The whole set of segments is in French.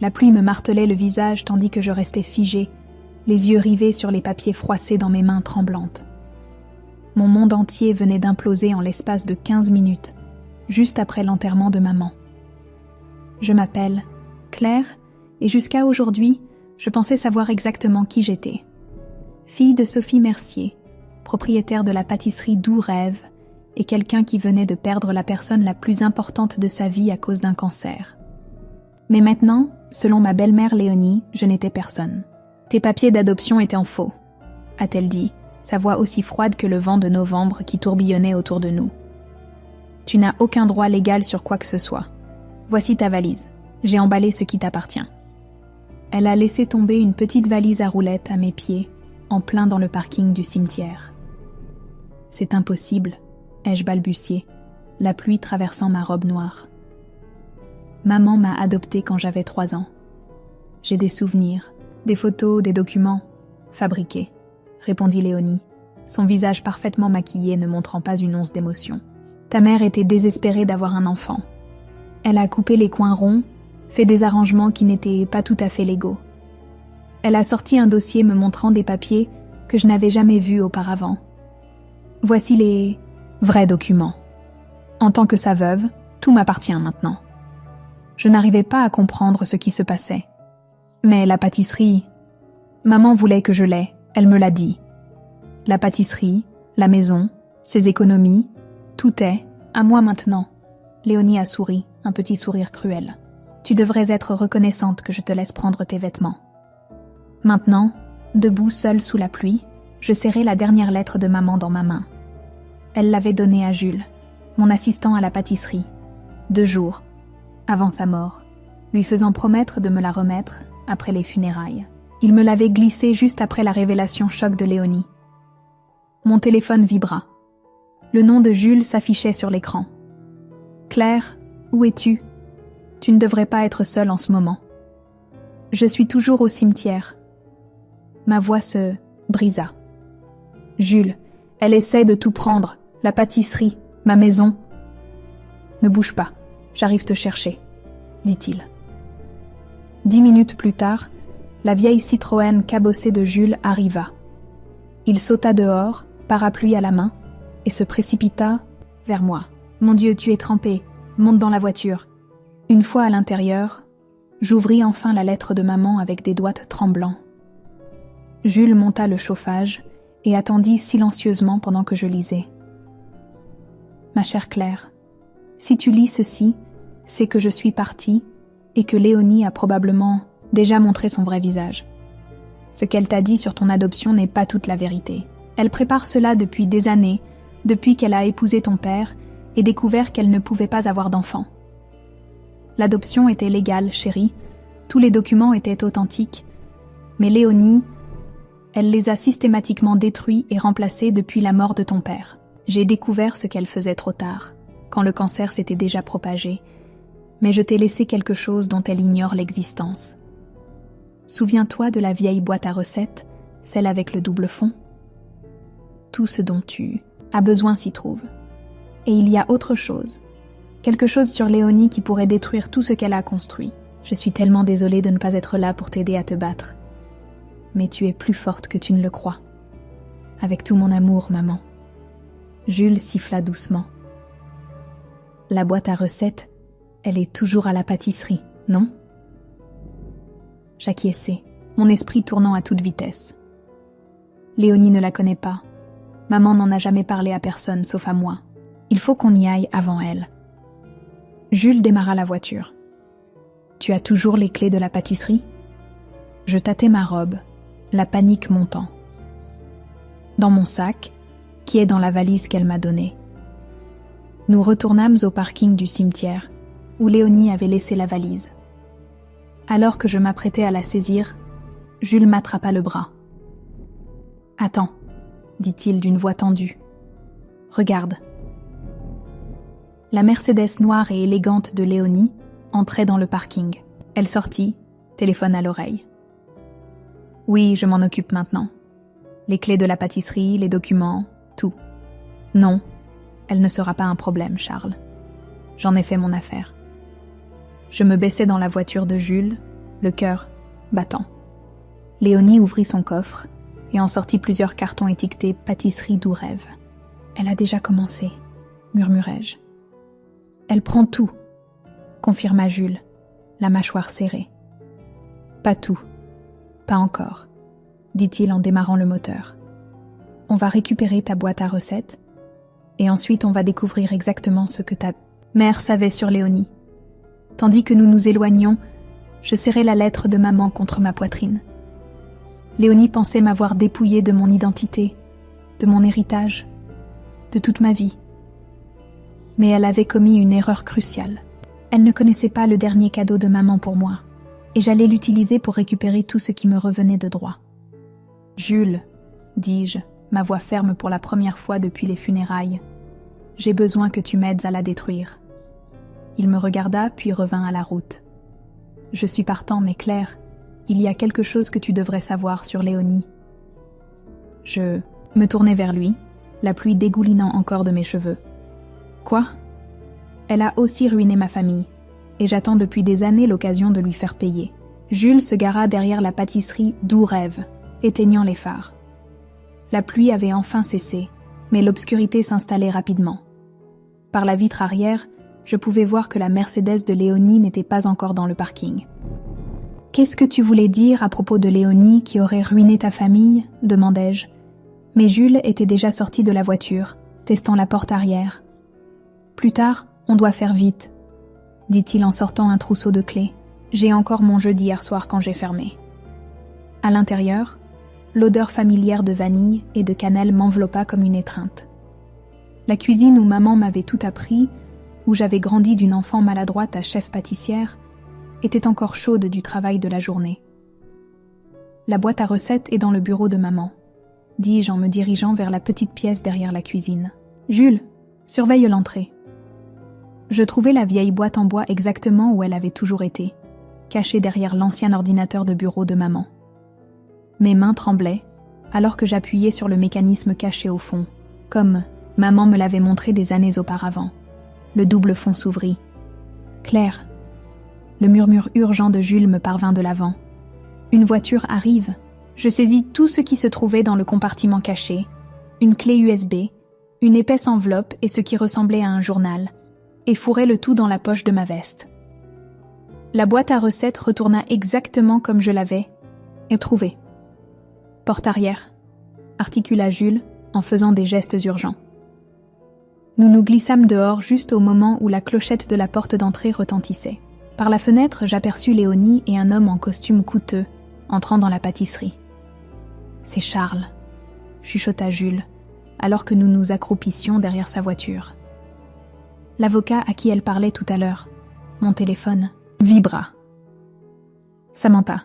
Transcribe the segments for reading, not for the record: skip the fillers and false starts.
La pluie me martelait le visage tandis que je restais figée, les yeux rivés sur les papiers froissés dans mes mains tremblantes. Mon monde entier venait d'imploser en l'espace de 15 minutes, juste après l'enterrement de maman. Je m'appelle Claire, et jusqu'à aujourd'hui, je pensais savoir exactement qui j'étais. Fille de Sophie Mercier, propriétaire de la pâtisserie Doux Rêve, et quelqu'un qui venait de perdre la personne la plus importante de sa vie à cause d'un cancer. Mais maintenant, selon ma belle-mère Léonie, je n'étais personne. Tes papiers d'adoption étaient en faux, a-t-elle dit, sa voix aussi froide que le vent de novembre qui tourbillonnait autour de nous. Tu n'as aucun droit légal sur quoi que ce soit. Voici ta valise. J'ai emballé ce qui t'appartient. Elle a laissé tomber une petite valise à roulettes à mes pieds, en plein dans le parking du cimetière. C'est impossible, ai-je balbutié, la pluie traversant ma robe noire. Maman m'a adoptée quand j'avais 3 ans. J'ai des souvenirs, des photos, des documents, fabriqués, répondit Léonie, son visage parfaitement maquillé ne montrant pas une once d'émotion. Ta mère était désespérée d'avoir un enfant. Elle a coupé les coins ronds, fait des arrangements qui n'étaient pas tout à fait légaux. Elle a sorti un dossier me montrant des papiers que je n'avais jamais vus auparavant. Voici les vrais documents. En tant que sa veuve, tout m'appartient maintenant. Je n'arrivais pas à comprendre ce qui se passait. Mais la pâtisserie... Maman voulait que je l'aie, elle me l'a dit. La pâtisserie, la maison, ses économies, tout est à moi maintenant. Léonie a souri, un petit sourire cruel. Tu devrais être reconnaissante que je te laisse prendre tes vêtements. Maintenant, debout seule sous la pluie, je serrais la dernière lettre de maman dans ma main. Elle l'avait donnée à Jules, mon assistant à la pâtisserie, 2 jours avant sa mort, lui faisant promettre de me la remettre après les funérailles. Il me l'avait glissée juste après la révélation choc de Léonie. Mon téléphone vibra. Le nom de Jules s'affichait sur l'écran. « Claire, où es-tu ? Tu ne devrais pas être seule en ce moment. » « Je suis toujours au cimetière. » Ma voix se brisa. « Jules, elle essaie de tout prendre, la pâtisserie, ma maison. »« Ne bouge pas, j'arrive te chercher, » dit-il. 10 minutes plus tard, la vieille Citroën cabossée de Jules arriva. Il sauta dehors, parapluie à la main, et se précipita vers moi. « Mon Dieu, tu es trempé, monte dans la voiture. » Une fois à l'intérieur, j'ouvris enfin la lettre de maman avec des doigts tremblants. Jules monta le chauffage et attendit silencieusement pendant que je lisais. « Ma chère Claire, si tu lis ceci, c'est que je suis partie et que Léonie a probablement déjà montré son vrai visage. Ce qu'elle t'a dit sur ton adoption n'est pas toute la vérité. Elle prépare cela depuis des années, depuis qu'elle a épousé ton père et découvert qu'elle ne pouvait pas avoir d'enfant. L'adoption était légale, chérie, tous les documents étaient authentiques, mais Léonie, elle les a systématiquement détruits et remplacés depuis la mort de ton père. J'ai découvert ce qu'elle faisait trop tard, quand le cancer s'était déjà propagé, mais je t'ai laissé quelque chose dont elle ignore l'existence. Souviens-toi de la vieille boîte à recettes, celle avec le double fond. Tout ce dont tu as besoin s'y trouve. Et il y a autre chose. Quelque chose sur Léonie qui pourrait détruire tout ce qu'elle a construit. Je suis tellement désolée de ne pas être là pour t'aider à te battre. Mais tu es plus forte que tu ne le crois. Avec tout mon amour, maman. » Jules siffla doucement. « La boîte à recettes, elle est toujours à la pâtisserie, non ?» J'acquiesçai, mon esprit tournant à toute vitesse. Léonie ne la connaît pas. Maman n'en a jamais parlé à personne, sauf à moi. Il faut qu'on y aille avant elle. Jules démarra la voiture. « Tu as toujours les clés de la pâtisserie ?» Je tâtai ma robe, la panique montant. « Dans mon sac, qui est dans la valise qu'elle m'a donnée. » Nous retournâmes au parking du cimetière, où Léonie avait laissé la valise. Alors que je m'apprêtais à la saisir, Jules m'attrapa le bras. « Attends, » dit-il d'une voix tendue. « Regarde. » La Mercedes noire et élégante de Léonie entrait dans le parking. Elle sortit, téléphone à l'oreille. « Oui, je m'en occupe maintenant. Les clés de la pâtisserie, les documents, tout. Non, elle ne sera pas un problème, Charles. J'en ai fait mon affaire. » Je me baissai dans la voiture de Jules, le cœur battant. Léonie ouvrit son coffre et en sortit plusieurs cartons étiquetés « Pâtisserie doux rêve ». « Elle a déjà commencé », murmurai-je. « Elle prend tout », confirma Jules, la mâchoire serrée. « Pas tout, pas encore », dit-il en démarrant le moteur. « On va récupérer ta boîte à recettes et ensuite on va découvrir exactement ce que ta mère savait sur Léonie. » Tandis que nous nous éloignions, je serrais la lettre de maman contre ma poitrine. Léonie pensait m'avoir dépouillée de mon identité, de mon héritage, de toute ma vie. Mais elle avait commis une erreur cruciale. Elle ne connaissait pas le dernier cadeau de maman pour moi, et j'allais l'utiliser pour récupérer tout ce qui me revenait de droit. « Jules, dis-je, ma voix ferme pour la première fois depuis les funérailles, j'ai besoin que tu m'aides à la détruire. » Il me regarda puis revint à la route. « Je suis partant, mais Claire, il y a quelque chose que tu devrais savoir sur Léonie. » Je me tournai vers lui, la pluie dégoulinant encore de mes cheveux. « Quoi ? Elle a aussi ruiné ma famille, et j'attends depuis des années l'occasion de lui faire payer. » Jules se gara derrière la pâtisserie Doux Rêve, éteignant les phares. La pluie avait enfin cessé, mais l'obscurité s'installait rapidement. Par la vitre arrière, je pouvais voir que la Mercedes de Léonie n'était pas encore dans le parking. « Qu'est-ce que tu voulais dire à propos de Léonie qui aurait ruiné ta famille ?» demandai-je. Mais Jules était déjà sorti de la voiture, testant la porte arrière. « Plus tard, on doit faire vite, » dit-il en sortant un trousseau de clés. « J'ai encore mon jeu d'hier soir quand j'ai fermé. » À l'intérieur, l'odeur familière de vanille et de cannelle m'enveloppa comme une étreinte. La cuisine où maman m'avait tout appris, où j'avais grandi d'une enfant maladroite à chef pâtissière, était encore chaude du travail de la journée. « La boîte à recettes est dans le bureau de maman, » dis-je en me dirigeant vers la petite pièce derrière la cuisine. « Jules, surveille l'entrée. » Je trouvai la vieille boîte en bois exactement où elle avait toujours été, cachée derrière l'ancien ordinateur de bureau de maman. Mes mains tremblaient, alors que j'appuyais sur le mécanisme caché au fond, comme maman me l'avait montré des années auparavant. Le double fond s'ouvrit. « Claire !» Le murmure urgent de Jules me parvint de l'avant. « Une voiture arrive !» Je saisis tout ce qui se trouvait dans le compartiment caché, une clé USB, une épaisse enveloppe et ce qui ressemblait à un journal, et fourrai le tout dans la poche de ma veste. La boîte à recettes retourna exactement comme je l'avais trouvée. « Porte arrière !» articula Jules en faisant des gestes urgents. Nous nous glissâmes dehors juste au moment où la clochette de la porte d'entrée retentissait. Par la fenêtre, j'aperçus Léonie et un homme en costume coûteux entrant dans la pâtisserie. « C'est Charles », chuchota Jules, alors que nous nous accroupissions derrière sa voiture. L'avocat à qui elle parlait tout à l'heure, mon téléphone, vibra. Samantha,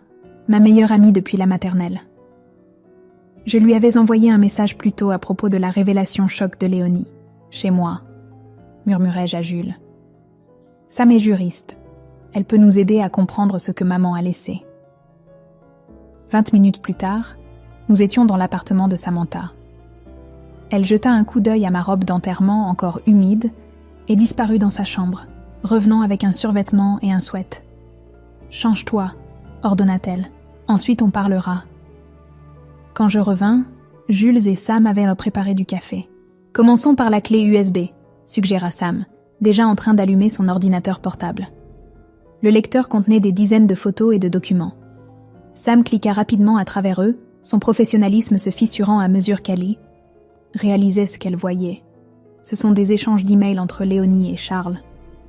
ma meilleure amie depuis la maternelle. Je lui avais envoyé un message plus tôt à propos de la révélation choc de Léonie. « Chez moi », murmurai-je à Jules. « Sam est juriste. Elle peut nous aider à comprendre ce que maman a laissé. » 20 minutes plus tard, nous étions dans l'appartement de Samantha. Elle jeta un coup d'œil à ma robe d'enterrement encore humide et disparut dans sa chambre, revenant avec un survêtement et un sweat. « Change-toi », ordonna-t-elle. « Ensuite on parlera. » Quand je revins, Jules et Sam avaient préparé du café. « Commençons par la clé USB », suggéra Sam, déjà en train d'allumer son ordinateur portable. Le lecteur contenait des dizaines de photos et de documents. Sam cliqua rapidement à travers eux, son professionnalisme se fissurant à mesure qu'Ali réalisait ce qu'elle voyait. « Ce sont des échanges d'emails entre Léonie et Charles, »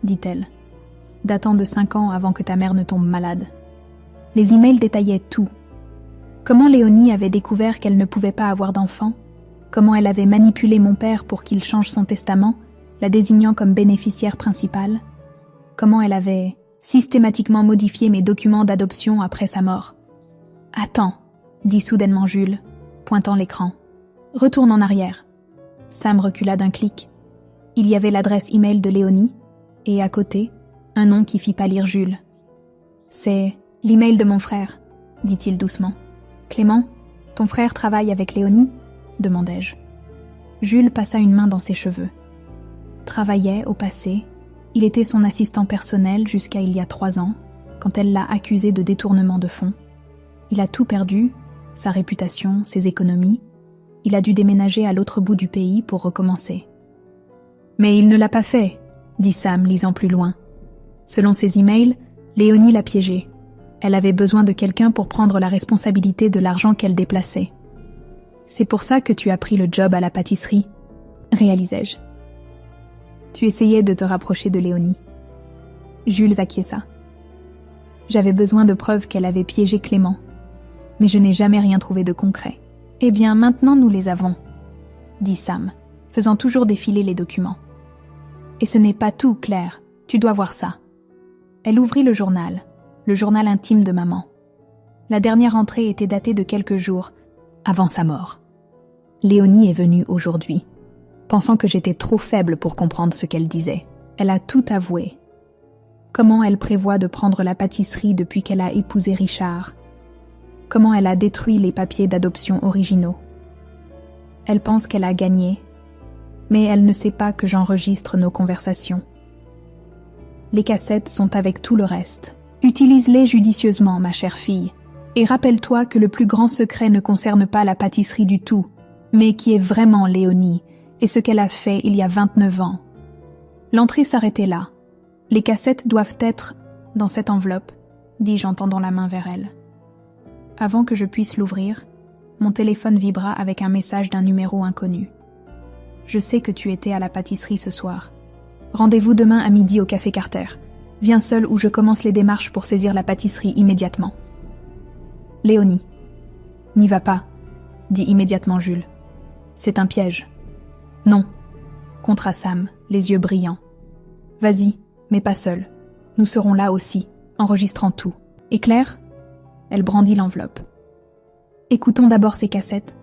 dit-elle, « datant de 5 ans avant que ta mère ne tombe malade. » Les emails détaillaient tout. Comment Léonie avait découvert qu'elle ne pouvait pas avoir d'enfant, comment elle avait manipulé mon père pour qu'il change son testament, la désignant comme bénéficiaire principale, comment elle avait systématiquement modifié mes documents d'adoption après sa mort. « Attends », dit soudainement Jules, pointant l'écran. « Retourne en arrière. » Sam recula d'un clic. Il y avait l'adresse email de Léonie, et à côté, un nom qui fit pâlir Jules. « C'est l'email de mon frère, » dit-il doucement. « Clément, ton frère travaille avec Léonie ?» demandai-je. Jules passa une main dans ses cheveux. Travaillait au passé, il était son assistant personnel jusqu'à il y a 3 ans, quand elle l'a accusé de détournement de fonds. Il a tout perdu, sa réputation, ses économies. Il a dû déménager à l'autre bout du pays pour recommencer. « Mais il ne l'a pas fait », dit Sam, lisant plus loin. Selon ses emails, Léonie l'a piégé. Elle avait besoin de quelqu'un pour prendre la responsabilité de l'argent qu'elle déplaçait. « C'est pour ça que tu as pris le job à la pâtisserie », réalisai-je. « Tu essayais de te rapprocher de Léonie. » Jules acquiesça. J'avais besoin de preuves qu'elle avait piégé Clément, mais je n'ai jamais rien trouvé de concret. « Eh bien, maintenant nous les avons, » dit Sam, faisant toujours défiler les documents. « Et ce n'est pas tout, Claire, tu dois voir ça. » Elle ouvrit le journal intime de maman. La dernière entrée était datée de quelques jours avant sa mort. Léonie est venue aujourd'hui, pensant que j'étais trop faible pour comprendre ce qu'elle disait. Elle a tout avoué. Comment elle prévoit de prendre la pâtisserie depuis qu'elle a épousé Richard. Comment elle a détruit les papiers d'adoption originaux. Elle pense qu'elle a gagné, mais elle ne sait pas que j'enregistre nos conversations. Les cassettes sont avec tout le reste. Utilise-les judicieusement, ma chère fille, et rappelle-toi que le plus grand secret ne concerne pas la pâtisserie du tout, mais qui est vraiment Léonie, et ce qu'elle a fait il y a 29 ans. L'entrée s'arrêtait là. Les cassettes doivent être dans cette enveloppe, dis-je en tendant la main vers elle. Avant que je puisse l'ouvrir, mon téléphone vibra avec un message d'un numéro inconnu. Je sais que tu étais à la pâtisserie ce soir. Rendez-vous demain à midi au Café Carter. Viens seul ou je commence les démarches pour saisir la pâtisserie immédiatement. Léonie. N'y va pas, dit immédiatement Jules. C'est un piège. Non, contra Sam, les yeux brillants. Vas-y, mais pas seul. Nous serons là aussi, enregistrant tout. Et Claire ? Elle brandit l'enveloppe. Écoutons d'abord ces cassettes.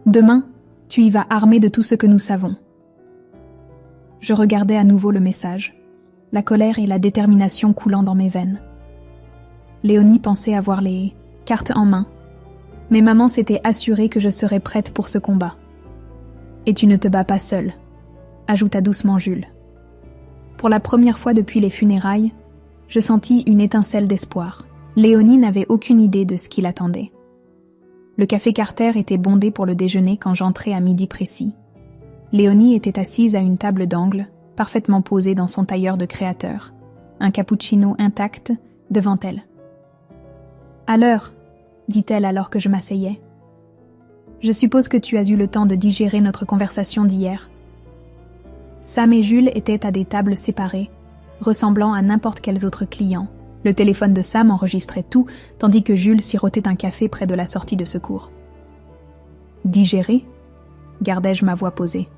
Demain, tu y vas armé de tout ce que nous savons. Je regardais à nouveau le message, la colère et la détermination coulant dans mes veines. Léonie pensait avoir les cartes en main, mais maman s'était assurée que je serais prête pour ce combat. « Et tu ne te bats pas seule », ajouta doucement Jules. Pour la première fois depuis les funérailles, je sentis une étincelle d'espoir. Léonie n'avait aucune idée de ce qui l'attendait. Le Café Carter était bondé pour le déjeuner quand j'entrai à midi précis. Léonie était assise à une table d'angle, parfaitement posée dans son tailleur de créateur, un cappuccino intact devant elle. « À l'heure », dit-elle alors que je m'asseyais. « Je suppose que tu as eu le temps de digérer notre conversation d'hier. » Sam et Jules étaient à des tables séparées, ressemblant à n'importe quels autres clients. Le téléphone de Sam enregistrait tout, tandis que Jules sirotait un café près de la sortie de secours. « Digérer ?» gardai-je ma voix posée.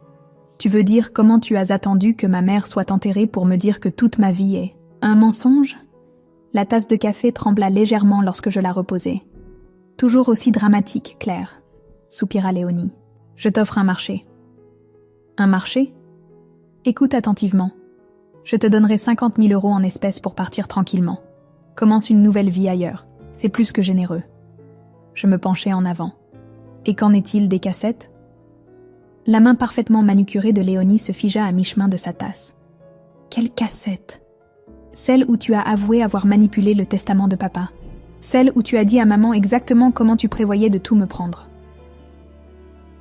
« Tu veux dire comment tu as attendu que ma mère soit enterrée pour me dire que toute ma vie est un mensonge ?» La tasse de café trembla légèrement lorsque je la reposai. « Toujours aussi dramatique, Claire, » soupira Léonie. « Je t'offre un marché. »« Un marché ? Écoute attentivement. Je te donnerai 50 000 € en espèces pour partir tranquillement. Commence une nouvelle vie ailleurs. C'est plus que généreux. » Je me penchai en avant. « Et qu'en est-il des cassettes ?» La main parfaitement manucurée de Léonie se figea à mi-chemin de sa tasse. « Quelle cassette ?» Celle où tu as avoué avoir manipulé le testament de papa. Celle où tu as dit à maman exactement comment tu prévoyais de tout me prendre.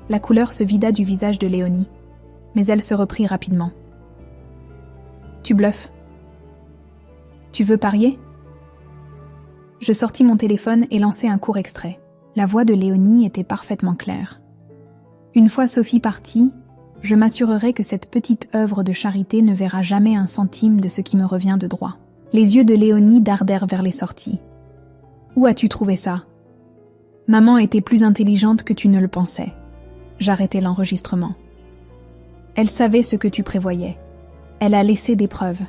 La couleur se vida du visage de Léonie, mais elle se reprit rapidement. Tu bluffes. Tu veux parier ? Je sortis mon téléphone et lançai un court extrait. La voix de Léonie était parfaitement claire. Une fois Sophie partie, je m'assurerai que cette petite œuvre de charité ne verra jamais un centime de ce qui me revient de droit. Les yeux de Léonie dardèrent vers les sorties. Où as-tu trouvé ça ? Maman était plus intelligente que tu ne le pensais. J'arrêtai l'enregistrement. Elle savait ce que tu prévoyais. Elle a laissé des preuves.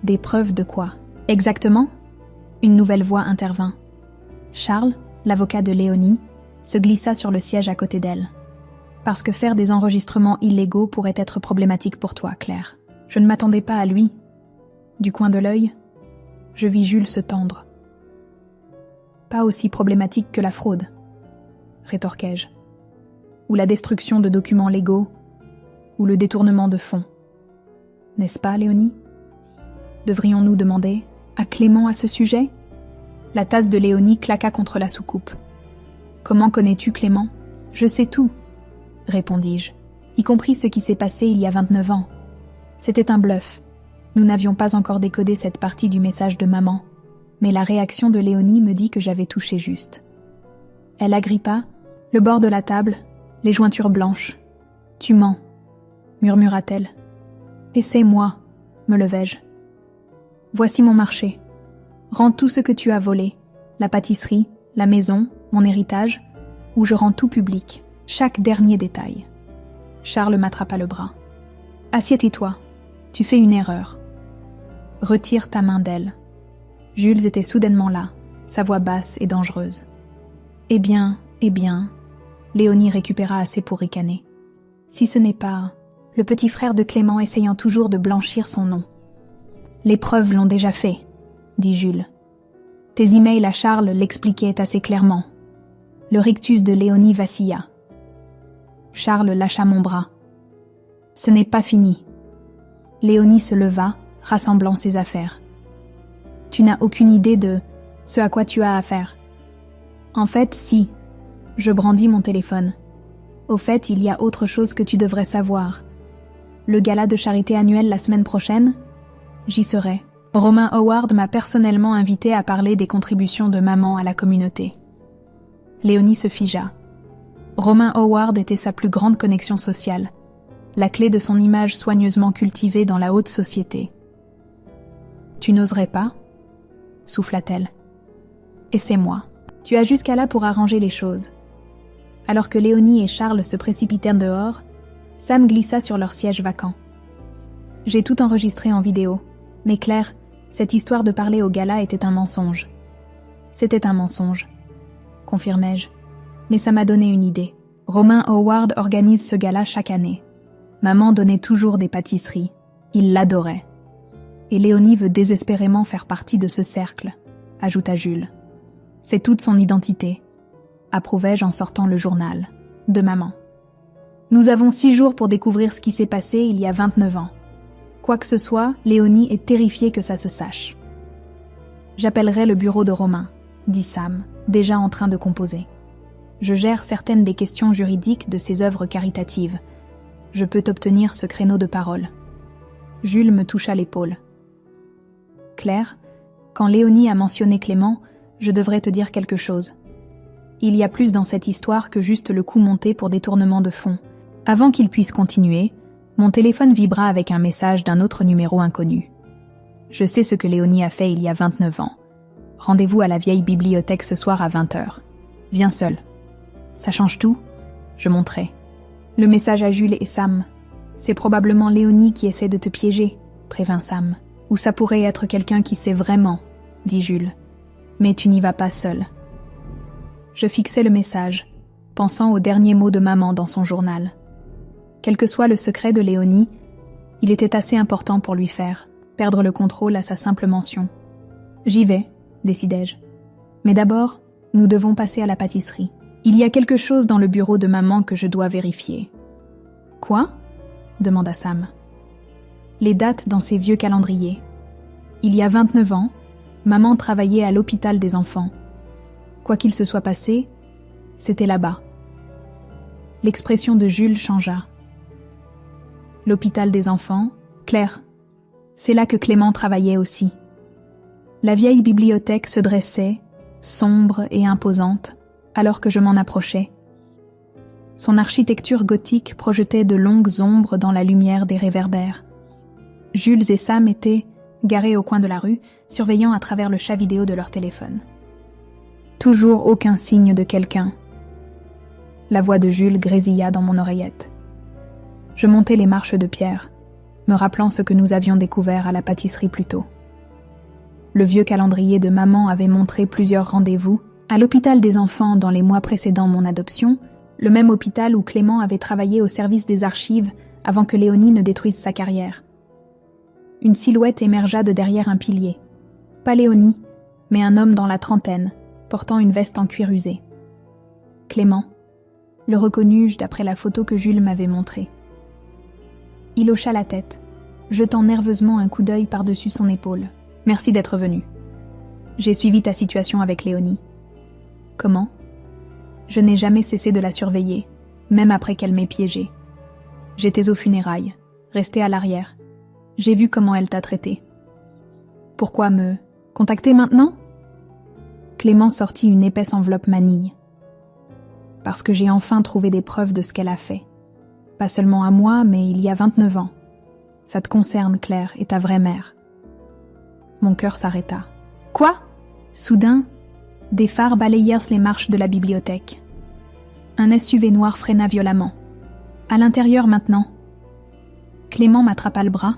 Des preuves de quoi ? Exactement ? Une nouvelle voix intervint. Charles, l'avocat de Léonie, se glissa sur le siège à côté d'elle. Parce que faire des enregistrements illégaux pourrait être problématique pour toi, Claire. Je ne m'attendais pas à lui. Du coin de l'œil, je vis Jules se tendre. Pas aussi problématique que la fraude, rétorquai-je. Ou la destruction de documents légaux, ou le détournement de fonds. N'est-ce pas, Léonie ? Devrions-nous demander À Clément à ce sujet ? La tasse de Léonie claqua contre la soucoupe. Comment connais-tu Clément ? Je sais tout, répondis-je, y compris ce qui s'est passé il y a 29 ans. C'était un bluff. Nous n'avions pas encore décodé cette partie du message de maman, mais la réaction de Léonie me dit que j'avais touché juste. Elle agrippa le bord de la table, les jointures blanches. « Tu mens », murmura-t-elle. « Essaie-moi », me levai-je. « Voici mon marché. Rends tout ce que tu as volé, la pâtisserie, la maison, mon héritage, où je rends tout public, chaque dernier détail. » Charles m'attrapa le bras. « Assieds-toi, tu fais une erreur. Retire ta main d'elle. » Jules était soudainement là, sa voix basse et dangereuse. « Eh bien, Léonie récupéra assez pour ricaner. Si ce n'est pas le petit frère de Clément essayant toujours de blanchir son nom. Les preuves l'ont déjà fait, dit Jules. Tes emails à Charles l'expliquaient assez clairement. Le rictus de Léonie vacilla. Charles lâcha mon bras. Ce n'est pas fini. Léonie se leva, rassemblant ses affaires. Tu n'as aucune idée de ce à quoi tu as affaire. En fait, si. Je brandis mon téléphone. Au fait, il y a autre chose que tu devrais savoir. Le gala de charité annuel la semaine prochaine, j'y serai. Romain Howard m'a personnellement invité à parler des contributions de maman à la communauté. Léonie se figea. Romain Howard était sa plus grande connexion sociale, la clé de son image soigneusement cultivée dans la haute société. « Tu n'oserais pas ?» souffla-t-elle. « Essaie-moi. Tu as jusqu'à là pour arranger les choses. » Alors que Léonie et Charles se précipitèrent dehors, Sam glissa sur leur siège vacant. J'ai tout enregistré en vidéo, mais Claire, cette histoire de parler au gala était un mensonge. C'était un mensonge, confirmai-je, mais ça m'a donné une idée. Romain Howard organise ce gala chaque année. Maman donnait toujours des pâtisseries, il l'adorait. Et Léonie veut désespérément faire partie de ce cercle, ajouta Jules. C'est toute son identité, approuvai-je en sortant le journal, de maman. Nous avons 6 jours pour découvrir ce qui s'est passé il y a 29 ans. Quoi que ce soit, Léonie est terrifiée que ça se sache. J'appellerai le bureau de Romain, dit Sam, déjà en train de composer. Je gère certaines des questions juridiques de ses œuvres caritatives. Je peux obtenir ce créneau de parole. Jules me toucha l'épaule. Claire, quand Léonie a mentionné Clément, je devrais te dire quelque chose. Il y a plus dans cette histoire que juste le coup monté pour détournement de fonds. Avant qu'il puisse continuer, mon téléphone vibra avec un message d'un autre numéro inconnu. Je sais ce que Léonie a fait il y a 29 ans. Rendez-vous à la vieille bibliothèque ce soir à 20h. Viens seul. Ça change tout ? Je montrai. Le message à Jules et Sam. C'est probablement Léonie qui essaie de te piéger, prévint Sam. Ou ça pourrait être quelqu'un qui sait vraiment, dit Jules. Mais tu n'y vas pas seul. Je fixai le message, pensant aux derniers mots de maman dans son journal. Quel que soit le secret de Léonie, il était assez important pour lui faire perdre le contrôle à sa simple mention. J'y vais, décidai-je. Mais d'abord, nous devons passer à la pâtisserie. Il y a quelque chose dans le bureau de maman que je dois vérifier. Quoi ? demanda Sam. Les dates dans ses vieux calendriers. Il y a 29 ans, maman travaillait à l'hôpital des enfants. Quoi qu'il se soit passé, c'était là-bas. L'expression de Jules changea. L'hôpital des enfants, Claire, c'est là que Clément travaillait aussi. La vieille bibliothèque se dressait, sombre et imposante, alors que je m'en approchais. Son architecture gothique projetait de longues ombres dans la lumière des réverbères. Jules et Sam étaient, garés au coin de la rue, surveillant à travers le chat vidéo de leur téléphone. Toujours aucun signe de quelqu'un. La voix de Jules grésilla dans mon oreillette. Je montai les marches de pierre, me rappelant ce que nous avions découvert à la pâtisserie plus tôt. Le vieux calendrier de maman avait montré plusieurs rendez-vous à l'hôpital des enfants dans les mois précédant mon adoption, le même hôpital où Clément avait travaillé au service des archives avant que Léonie ne détruise sa carrière. Une silhouette émergea de derrière un pilier. Pas Léonie, mais un homme dans la trentaine, portant une veste en cuir usé. Clément, le reconnus-je d'après la photo que Jules m'avait montrée. Il hocha la tête, jetant nerveusement un coup d'œil par-dessus son épaule. Merci d'être venu. J'ai suivi ta situation avec Léonie. Comment ? Je n'ai jamais cessé de la surveiller, même après qu'elle m'ait piégée. J'étais aux funérailles, restée à l'arrière. J'ai vu comment elle t'a traité. Pourquoi me contacter maintenant ? Clément sortit une épaisse enveloppe manille. Parce que j'ai enfin trouvé des preuves de ce qu'elle a fait. Pas seulement à moi, mais il y a 29 ans. Ça te concerne, Claire, et ta vraie mère. Mon cœur s'arrêta. Quoi ? Soudain, des phares balayèrent les marches de la bibliothèque. Un SUV noir freina violemment. À l'intérieur maintenant. Clément m'attrapa le bras,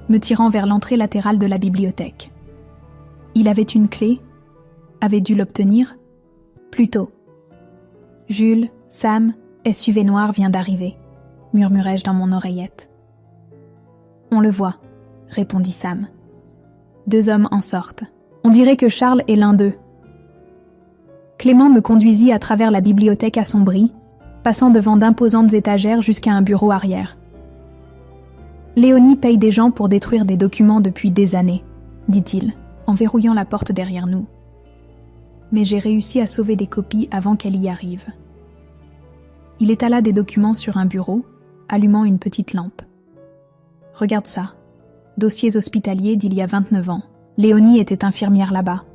me tirant vers l'entrée latérale de la bibliothèque. Il avait une clé, avait dû l'obtenir, plus tôt. Jules, Sam, SUV noir vient d'arriver, murmurai-je dans mon oreillette. On le voit, répondit Sam. 2 hommes en sortent. On dirait que Charles est l'un d'eux. Clément me conduisit à travers la bibliothèque assombrie, passant devant d'imposantes étagères jusqu'à un bureau arrière. Léonie paye des gens pour détruire des documents depuis des années, dit-il, en verrouillant la porte derrière nous. Mais j'ai réussi à sauver des copies avant qu'elle y arrive. Il étala des documents sur un bureau, allumant une petite lampe. Regarde ça. Dossiers hospitaliers d'il y a 29 ans. Léonie était infirmière là-bas.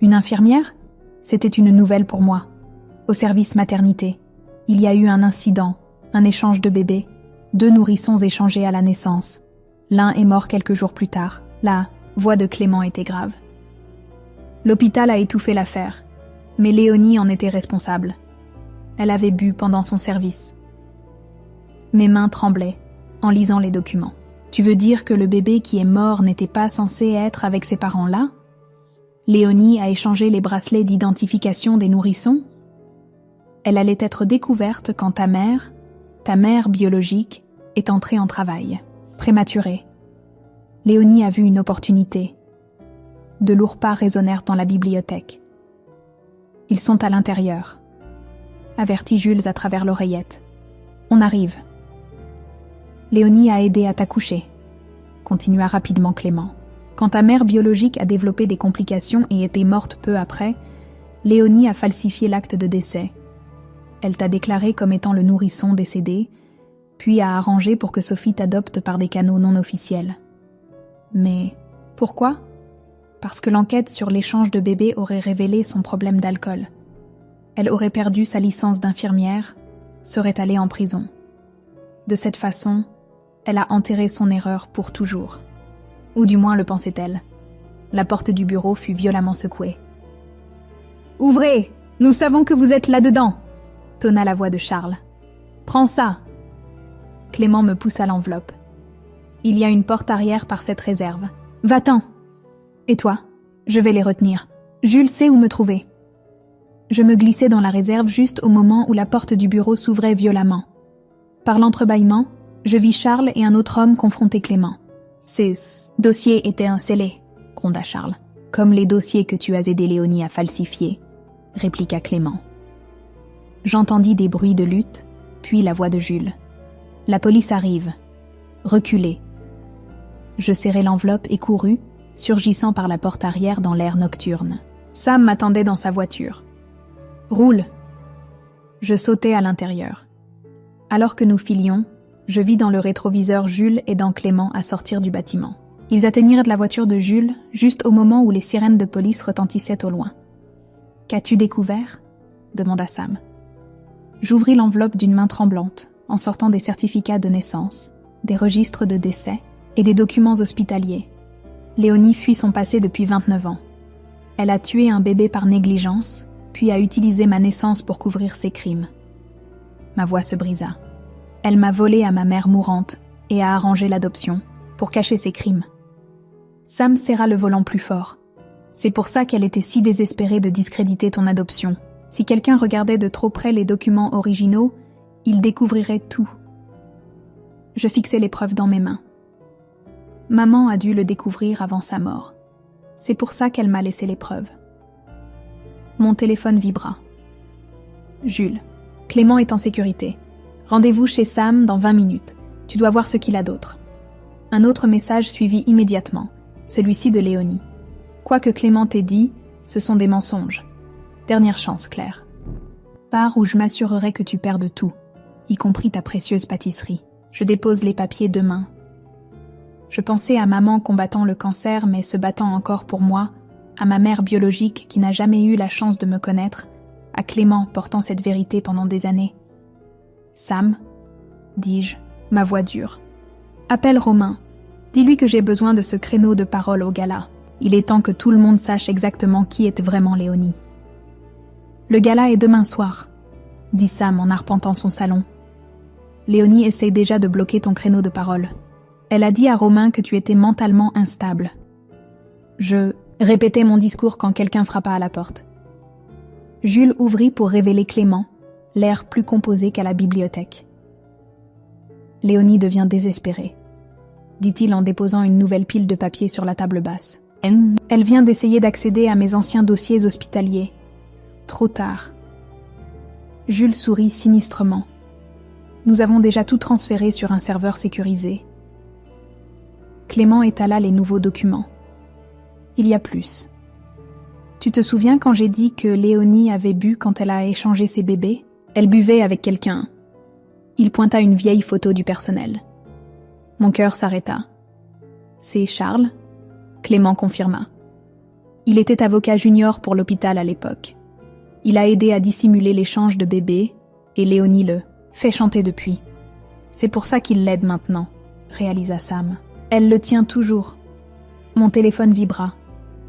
Une infirmière ? C'était une nouvelle pour moi. Au service maternité, il y a eu un incident, un échange de bébés, 2 nourrissons échangés à la naissance. L'un est mort quelques jours plus tard. La voix de Clément était grave. L'hôpital a étouffé l'affaire, mais Léonie en était responsable. Elle avait bu pendant son service. Mes mains tremblaient en lisant les documents. Tu veux dire que le bébé qui est mort n'était pas censé être avec ses parents-là ? Léonie a échangé les bracelets d'identification des nourrissons ? Elle allait être découverte quand ta mère biologique, est entrée en travail, prématurée. Léonie a vu une opportunité. De lourds pas résonnèrent dans la bibliothèque. Ils sont à l'intérieur, avertit Jules à travers l'oreillette. On arrive. Léonie a aidé à t'accoucher, continua rapidement Clément. Quand ta mère biologique a développé des complications et était morte peu après, Léonie a falsifié l'acte de décès. Elle t'a déclaré comme étant le nourrisson décédé, puis a arrangé pour que Sophie t'adopte par des canaux non officiels. Mais pourquoi ? Parce que l'enquête sur l'échange de bébés aurait révélé son problème d'alcool. Elle aurait perdu sa licence d'infirmière, serait allée en prison. De cette façon, elle a enterré son erreur pour toujours. Ou du moins le pensait-elle. La porte du bureau fut violemment secouée. « Ouvrez ! Nous savons que vous êtes là-dedans !» tonna la voix de Charles. « Prends ça !» Clément me poussa l'enveloppe. « Il y a une porte arrière par cette réserve. Va-t'en !» « Et toi ? Je vais les retenir. Jules sait où me trouver. » Je me glissai dans la réserve juste au moment où la porte du bureau s'ouvrait violemment. Par l'entrebâillement, je vis Charles et un autre homme confronter Clément. « Ces dossiers étaient scellés, » gronda Charles. « Comme les dossiers que tu as aidé Léonie à falsifier, » répliqua Clément. J'entendis des bruits de lutte, puis la voix de Jules. « La police arrive. Reculez. » Je serrai l'enveloppe et courus, surgissant par la porte arrière dans l'air nocturne. Sam m'attendait dans sa voiture. « Roule !» Je sautai à l'intérieur. Alors que nous filions, je vis dans le rétroviseur Jules aidant Clément à sortir du bâtiment. Ils atteignirent de la voiture de Jules juste au moment où les sirènes de police retentissaient au loin. « Qu'as-tu découvert ?» demanda Sam. J'ouvris l'enveloppe d'une main tremblante, en sortant des certificats de naissance, des registres de décès et des documents hospitaliers. Léonie fuit son passé depuis 29 ans. Elle a tué un bébé par négligence, puis a utilisé ma naissance pour couvrir ses crimes. Ma voix se brisa. Elle m'a volé à ma mère mourante et a arrangé l'adoption, pour cacher ses crimes. Sam serra le volant plus fort. C'est pour ça qu'elle était si désespérée de discréditer ton adoption. Si quelqu'un regardait de trop près les documents originaux, il découvrirait tout. Je fixai les preuves dans mes mains. Maman a dû le découvrir avant sa mort. C'est pour ça qu'elle m'a laissé les preuves. Mon téléphone vibra. Jules, Clément est en sécurité. Rendez-vous chez Sam dans 20 minutes. Tu dois voir ce qu'il a d'autre. Un autre message suivit immédiatement. celui-ci de Léonie. Quoi que Clément t'ait dit, ce sont des mensonges. Dernière chance, Claire. Pars où je m'assurerai que tu perdes tout, y compris ta précieuse pâtisserie. Je dépose les papiers demain. Je pensais à maman combattant le cancer mais se battant encore pour moi, à ma mère biologique qui n'a jamais eu la chance de me connaître, à Clément portant cette vérité pendant des années. Sam, dis-je, ma voix dure. Appelle Romain. Dis-lui que j'ai besoin de ce créneau de parole au gala. Il est temps que tout le monde sache exactement qui est vraiment Léonie. Le gala est demain soir, dit Sam en arpentant son salon. Léonie essaye déjà de bloquer ton créneau de parole. Elle a dit à Romain que tu étais mentalement instable. Je répétais mon discours quand quelqu'un frappa à la porte. Jules ouvrit pour révéler Clément, l'air plus composé qu'à la bibliothèque. Léonie devient désespérée, dit-il en déposant une nouvelle pile de papier sur la table basse. Elle vient d'essayer d'accéder à mes anciens dossiers hospitaliers. Trop tard. Jules sourit sinistrement. Nous avons déjà tout transféré sur un serveur sécurisé. Clément étala les nouveaux documents. Il y a plus. Tu te souviens quand j'ai dit que Léonie avait bu quand elle a échangé ses bébés ? Elle buvait avec quelqu'un. Il pointa une vieille photo du personnel. Mon cœur s'arrêta. C'est Charles ? Clément confirma. Il était avocat junior pour l'hôpital à l'époque. Il a aidé à dissimuler l'échange de bébés et Léonie le fait chanter depuis. C'est pour ça qu'il l'aide maintenant, réalisa Sam. Elle le tient toujours. Mon téléphone vibra.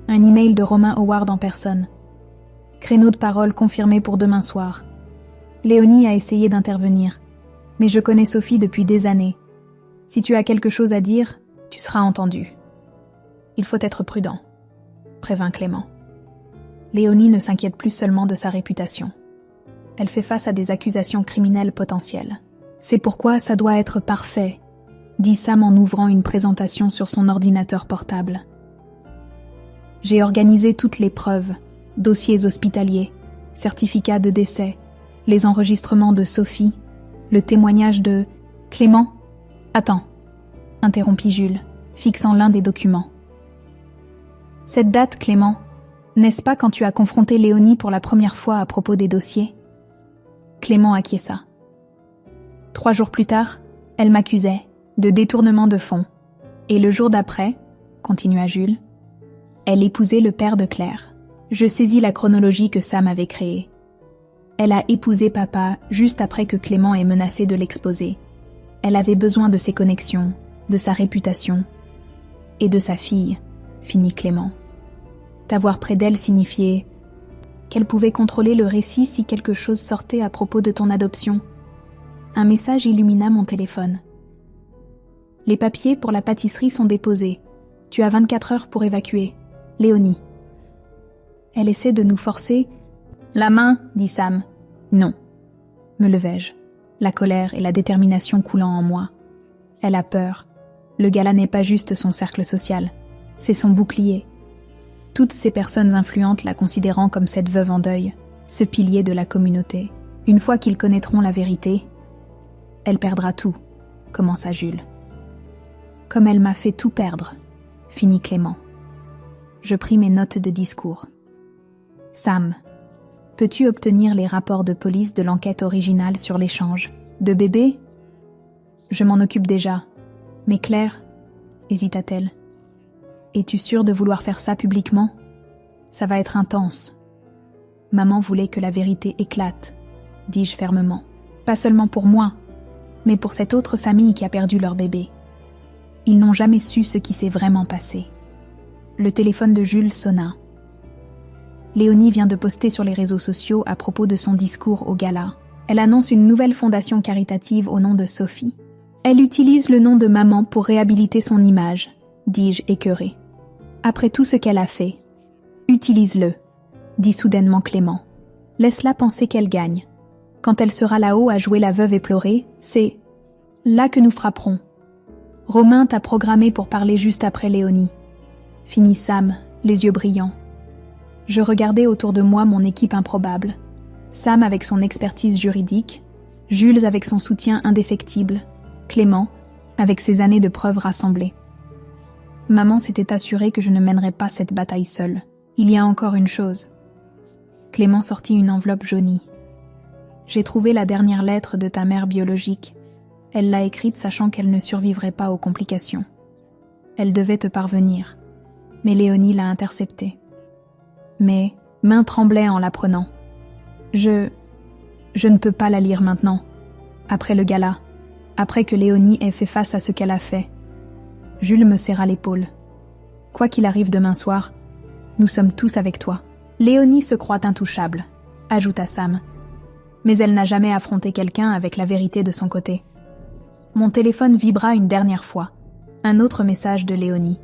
Un email de Romain Howard en personne. Créneau de parole confirmé pour demain soir. Léonie a essayé d'intervenir, mais je connais Sophie depuis des années. Si tu as quelque chose à dire, tu seras entendu. Il faut être prudent, prévint Clément. Léonie ne s'inquiète plus seulement de sa réputation. Elle fait face à des accusations criminelles potentielles. C'est pourquoi ça doit être parfait, dit Sam en ouvrant une présentation sur son ordinateur portable. J'ai organisé toutes les preuves, dossiers hospitaliers, certificats de décès, les enregistrements de Sophie, le témoignage de Clément. Attends, interrompit Jules, fixant l'un des documents. Cette date, Clément, n'est-ce pas quand tu as confronté Léonie pour la première fois à propos des dossiers ? Clément acquiesça. 3 jours plus tard, elle m'accusait de détournement de fonds. Et le jour d'après, continua Jules, elle épousait le père de Claire. Je saisis la chronologie que Sam avait créée. Elle a épousé papa juste après que Clément ait menacé de l'exposer. Elle avait besoin de ses connexions, de sa réputation et de sa fille, finit Clément. T'avoir près d'elle signifiait qu'elle pouvait contrôler le récit si quelque chose sortait à propos de ton adoption. Un message illumina mon téléphone. Les papiers pour la pâtisserie sont déposés. Tu as 24 heures pour évacuer. Léonie. Elle essaie de nous forcer. La main, dit Sam. Non, me levai-je, la colère et la détermination coulant en moi. Elle a peur. Le gala n'est pas juste son cercle social, c'est son bouclier. Toutes ces personnes influentes la considérant comme cette veuve en deuil, ce pilier de la communauté. Une fois qu'ils connaîtront la vérité, elle perdra tout, commença Jules. Comme elle m'a fait tout perdre, finit Clément. Je pris mes notes de discours. Sam, peux-tu obtenir les rapports de police de l'enquête originale sur l'échange de bébés ? Je m'en occupe déjà. Mais Claire, hésita-t-elle. Es-tu sûre de vouloir faire ça publiquement ? Ça va être intense. Maman voulait que la vérité éclate, dis-je fermement. Pas seulement pour moi, mais pour cette autre famille qui a perdu leur bébé. Ils n'ont jamais su ce qui s'est vraiment passé. Le téléphone de Jules sonna. Léonie vient de poster sur les réseaux sociaux à propos de son discours au gala. Elle annonce une nouvelle fondation caritative au nom de Sophie. Elle utilise le nom de maman pour réhabiliter son image, dis-je écœuré. Après tout ce qu'elle a fait, utilise-le, dit soudainement Clément. Laisse-la penser qu'elle gagne. Quand elle sera là-haut à jouer la veuve éplorée, c'est là que nous frapperons. Romain t'a programmé pour parler juste après Léonie. Finit Sam, les yeux brillants. Je regardais autour de moi mon équipe improbable. Sam avec son expertise juridique, Jules avec son soutien indéfectible, Clément avec ses années de preuves rassemblées. Maman s'était assurée que je ne mènerais pas cette bataille seule. Il y a encore une chose. Clément sortit une enveloppe jaunie. J'ai trouvé la dernière lettre de ta mère biologique. Elle l'a écrite sachant qu'elle ne survivrait pas aux complications. Elle devait te parvenir, mais Léonie l'a interceptée. Mes mains tremblaient en la prenant. Je ne peux pas la lire maintenant. Après le gala, après que Léonie ait fait face à ce qu'elle a fait. Jules me serra l'épaule. Quoi qu'il arrive demain soir, nous sommes tous avec toi. Léonie se croit intouchable, ajouta Sam. Mais elle n'a jamais affronté quelqu'un avec la vérité de son côté. Mon téléphone vibra une dernière fois. Un autre message de Léonie.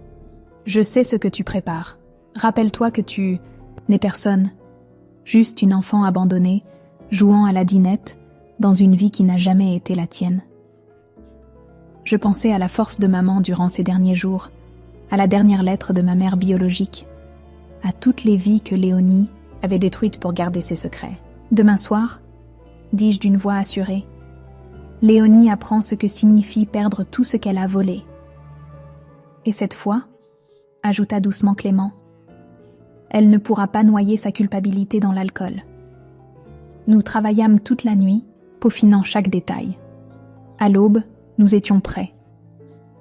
Je sais ce que tu prépares. Rappelle-toi que tu n'es personne. Juste une enfant abandonnée, jouant à la dinette, dans une vie qui n'a jamais été la tienne. Je pensais à la force de maman durant ces derniers jours, à la dernière lettre de ma mère biologique, à toutes les vies que Léonie avait détruites pour garder ses secrets. Demain soir, dis-je d'une voix assurée, Léonie apprend ce que signifie perdre tout ce qu'elle a volé. Et cette fois, ajouta doucement Clément, elle ne pourra pas noyer sa culpabilité dans l'alcool. Nous travaillâmes toute la nuit, peaufinant chaque détail. À l'aube, nous étions prêts.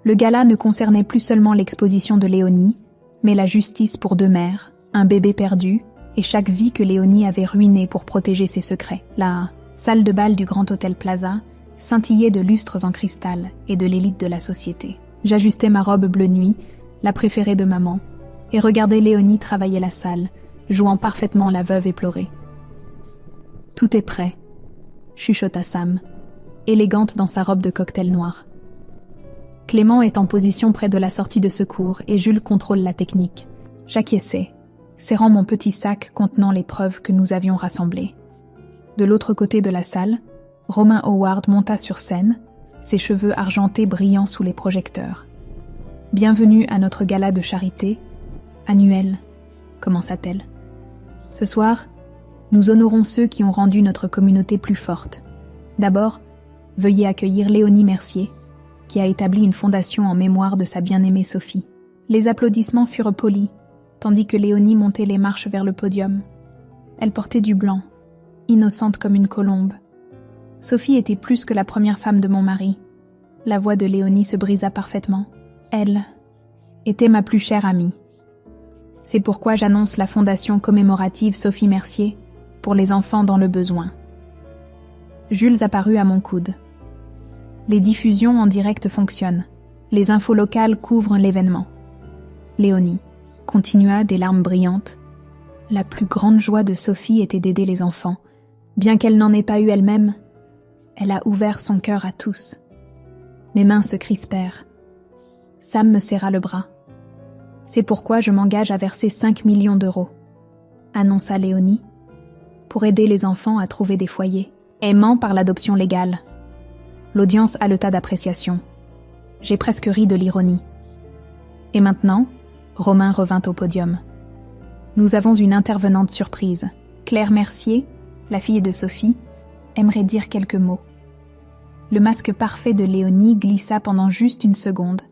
Le gala ne concernait plus seulement l'exposition de Léonie, mais la justice pour 2 mères, un bébé perdu et chaque vie que Léonie avait ruinée pour protéger ses secrets. La salle de bal du Grand Hôtel Plaza scintillait de lustres en cristal et de l'élite de la société. J'ajustais ma robe bleu nuit, la préférée de maman, et regardais Léonie travailler la salle, jouant parfaitement la veuve éplorée. « Tout est prêt », chuchota Sam, élégante dans sa robe de cocktail noir. Clément est en position près de la sortie de secours et Jules contrôle la technique. J'acquiesçais, serrant mon petit sac contenant les preuves que nous avions rassemblées. De l'autre côté de la salle, Romain Howard monta sur scène, ses cheveux argentés brillant sous les projecteurs. « Bienvenue à notre gala de charité, annuel », commença-t-elle. « Ce soir, nous honorons ceux qui ont rendu notre communauté plus forte. D'abord, veuillez accueillir Léonie Mercier, qui a établi une fondation en mémoire de sa bien-aimée Sophie. » Les applaudissements furent polis, tandis que Léonie montait les marches vers le podium. Elle portait du blanc, innocente comme une colombe. Sophie était plus que la première femme de mon mari. La voix de Léonie se brisa parfaitement. Elle était ma plus chère amie. C'est pourquoi j'annonce la fondation commémorative Sophie Mercier pour les enfants dans le besoin. Jules apparut à mon coude. Les diffusions en direct fonctionnent. Les infos locales couvrent l'événement. Léonie continua des larmes brillantes. La plus grande joie de Sophie était d'aider les enfants. Bien qu'elle n'en ait pas eu elle-même, elle a ouvert son cœur à tous. Mes mains se crispèrent. Sam me serra le bras. C'est pourquoi je m'engage à verser 5 millions d'euros, annonça Léonie, pour aider les enfants à trouver des foyers, aimant par l'adoption légale. L'audience haleta d'appréciation. J'ai presque ri de l'ironie. Et maintenant, Romain revint au podium. Nous avons une intervenante surprise. Claire Mercier, la fille de Sophie, aimerait dire quelques mots. Le masque parfait de Léonie glissa pendant juste une seconde.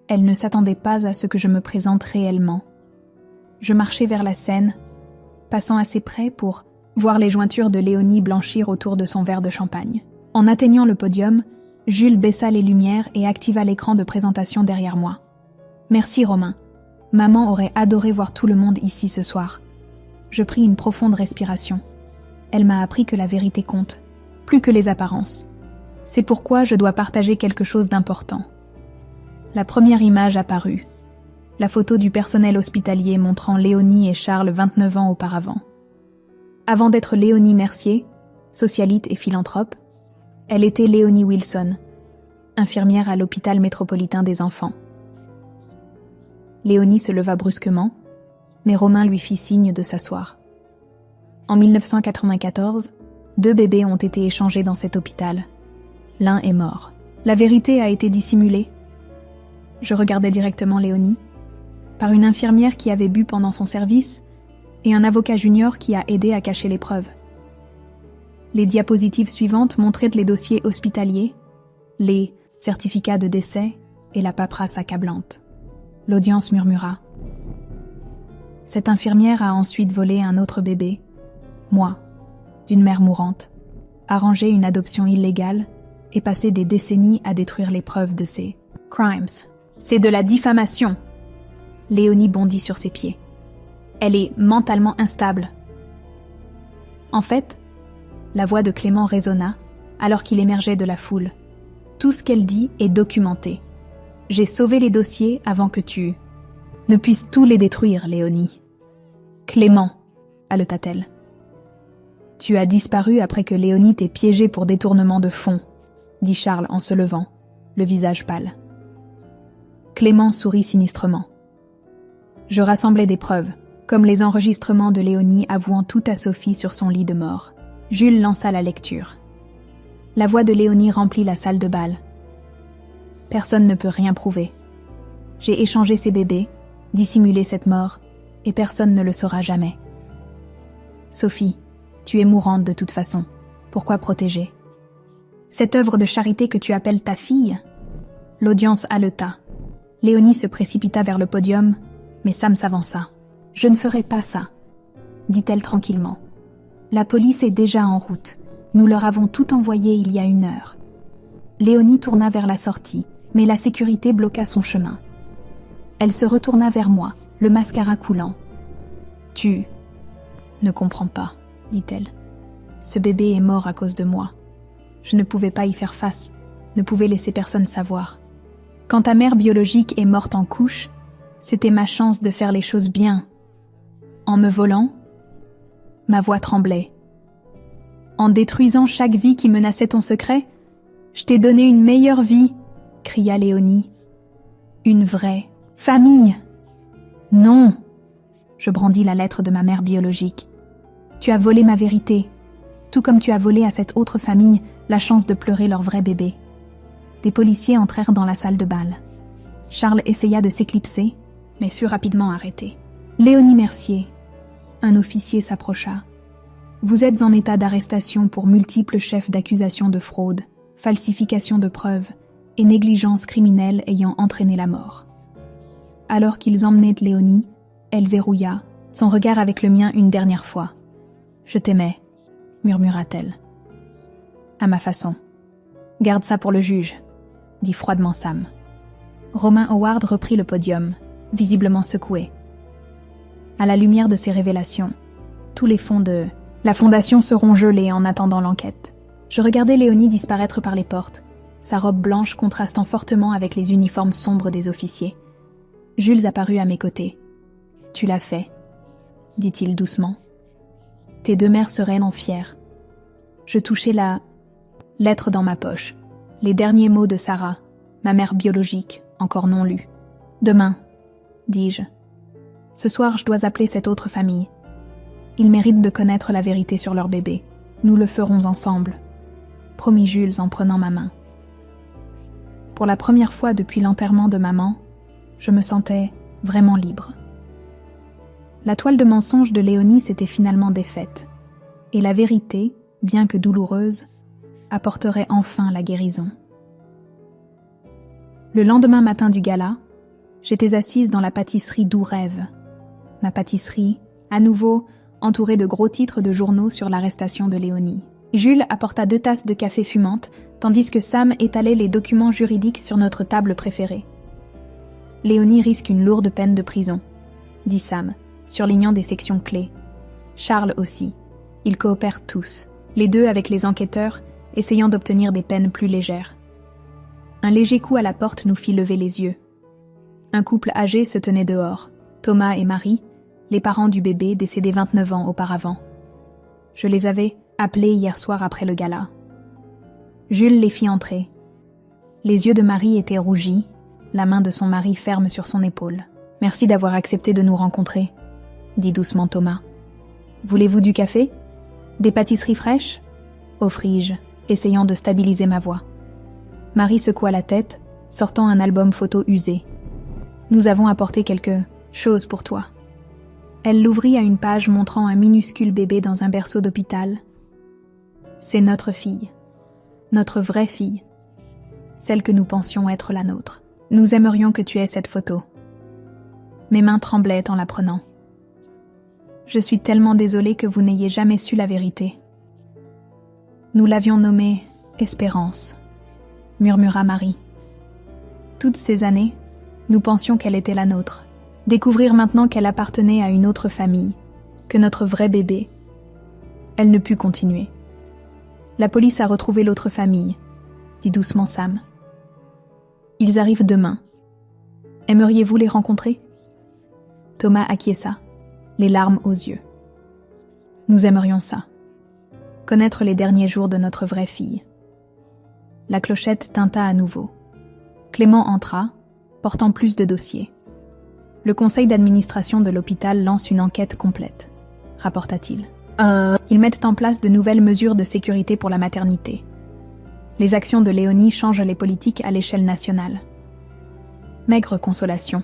Elle ne s'attendait pas à ce que je me présente réellement. Je marchai vers la scène, passant assez près pour voir les jointures de Léonie blanchir autour de son verre de champagne. En atteignant le podium, Jules baissa les lumières et activa l'écran de présentation derrière moi. « Merci Romain. Maman aurait adoré voir tout le monde ici ce soir. » Je pris une profonde respiration. Elle m'a appris que la vérité compte, plus que les apparences. C'est pourquoi je dois partager quelque chose d'important. La première image apparut. La photo du personnel hospitalier montrant Léonie et Charles 29 ans auparavant. Avant d'être Léonie Mercier, socialite et philanthrope, elle était Léonie Wilson, infirmière à l'hôpital métropolitain des enfants. Léonie se leva brusquement, mais Romain lui fit signe de s'asseoir. En 1994, 2 bébés ont été échangés dans cet hôpital. L'un est mort. La vérité a été dissimulée. Je regardais directement Léonie, par une infirmière qui avait bu pendant son service et un avocat junior qui a aidé à cacher les preuves. Les diapositives suivantes montraient les dossiers hospitaliers, les certificats de décès et la paperasse accablante. L'audience murmura. Cette infirmière a ensuite volé un autre bébé, moi, d'une mère mourante, arrangé une adoption illégale et passé des décennies à détruire les preuves de ces crimes. C'est de la diffamation. Léonie bondit sur ses pieds. Elle est mentalement instable. En fait, la voix de Clément résonna alors qu'il émergeait de la foule. Tout ce qu'elle dit est documenté. J'ai sauvé les dossiers avant que tu ne puisses tous les détruire, Léonie. Clément, haleta-t-elle. Tu as disparu après que Léonie t'ait piégé pour détournement de fonds, dit Charles en se levant, le visage pâle. Clément sourit sinistrement. Je rassemblais des preuves, comme les enregistrements de Léonie avouant tout à Sophie sur son lit de mort. Jules lança la lecture. La voix de Léonie remplit la salle de bal. Personne ne peut rien prouver. J'ai échangé ces bébés, dissimulé cette mort, et personne ne le saura jamais. Sophie, tu es mourante de toute façon. Pourquoi protéger? Cette œuvre de charité que tu appelles ta fille? L'audience haleta. Léonie se précipita vers le podium, mais Sam s'avança. Je ne ferai pas ça, dit-elle tranquillement. La police est déjà en route. Nous leur avons tout envoyé il y a 1 heure. Léonie tourna vers la sortie, mais la sécurité bloqua son chemin. Elle se retourna vers moi, le mascara coulant. Tu ne comprends pas, dit-elle. Ce bébé est mort à cause de moi. Je ne pouvais pas y faire face, ne pouvais laisser personne savoir. Quand ta mère biologique est morte en couche, c'était ma chance de faire les choses bien. En me volant, ma voix tremblait. En détruisant chaque vie qui menaçait ton secret, je t'ai donné une meilleure vie, cria Léonie. Une vraie famille. Non, je brandis la lettre de ma mère biologique. Tu as volé ma vérité, tout comme tu as volé à cette autre famille la chance de pleurer leur vrai bébé. Des policiers entrèrent dans la salle de bal. Charles essaya de s'éclipser, mais fut rapidement arrêté. Léonie Mercier. Un officier s'approcha. Vous êtes en état d'arrestation pour multiples chefs d'accusation de fraude, falsification de preuves et négligence criminelle ayant entraîné la mort. Alors qu'ils emmenaient Léonie, elle verrouilla, son regard avec le mien une dernière fois. Je t'aimais, murmura-t-elle. À ma façon. Garde ça pour le juge, dit froidement Sam. Romain Howard reprit le podium, visiblement secoué. À la lumière de ces révélations, tous les fonds de la fondation seront gelés en attendant l'enquête. Je regardais Léonie disparaître par les portes, sa robe blanche contrastant fortement avec les uniformes sombres des officiers. Jules apparut à mes côtés. « Tu l'as fait », dit-il doucement. « Tes 2 mères seraient en fières. » Je touchai la lettre dans ma poche, les derniers mots de Sarah, ma mère biologique, encore non lus. « Demain, » dis-je. « Ce soir, je dois appeler cette autre famille. Ils méritent de connaître la vérité sur leur bébé. Nous le ferons ensemble. » Promit Jules en prenant ma main. Pour la première fois depuis l'enterrement de maman, je me sentais vraiment libre. La toile de mensonge de Léonie s'était finalement défaite, et la vérité, bien que douloureuse, apporterait enfin la guérison. Le lendemain matin du gala, j'étais assise dans la pâtisserie Doux Rêve. Ma pâtisserie, à nouveau entourée de gros titres de journaux sur l'arrestation de Léonie. Jules apporta 2 tasses de café fumantes, tandis que Sam étalait les documents juridiques sur notre table préférée. « Léonie risque une lourde peine de prison », dit Sam, surlignant des sections clés. Charles aussi. Ils coopèrent tous, les 2 avec les enquêteurs, essayant d'obtenir des peines plus légères. Un léger coup à la porte nous fit lever les yeux. Un couple âgé se tenait dehors, Thomas et Marie, les parents du bébé décédé 29 ans auparavant. Je les avais appelés hier soir après le gala. Jules les fit entrer. Les yeux de Marie étaient rougis, la main de son mari ferme sur son épaule. « Merci d'avoir accepté de nous rencontrer », dit doucement Thomas. « Voulez-vous du café? Des pâtisseries fraîches ?» offris-je, essayant de stabiliser ma voix. Marie secoua la tête, sortant un album photo usé. « Nous avons apporté quelque chose pour toi. » Elle l'ouvrit à une page montrant un minuscule bébé dans un berceau d'hôpital. « C'est notre fille. Notre vraie fille. Celle que nous pensions être la nôtre. Nous aimerions que tu aies cette photo. Mes mains tremblaient en la prenant. « Je suis tellement désolée que vous n'ayez jamais su la vérité. » « Nous l'avions nommée Espérance, » murmura Marie. « Toutes ces années, nous pensions qu'elle était la nôtre. Découvrir maintenant qu'elle appartenait à une autre famille, que notre vrai bébé. » Elle ne put continuer. « La police a retrouvé l'autre famille, » dit doucement Sam. « Ils arrivent demain. Aimeriez-vous les rencontrer ?» Thomas acquiesça, les larmes aux yeux. « Nous aimerions ça. Connaître les derniers jours de notre vraie fille. » La clochette tinta à nouveau. Clément entra, portant plus de dossiers. « Le conseil d'administration de l'hôpital lance une enquête complète, » rapporta-t-il. Ils mettent en place de nouvelles mesures de sécurité pour la maternité. Les actions de Léonie changent les politiques à l'échelle nationale. Maigre consolation,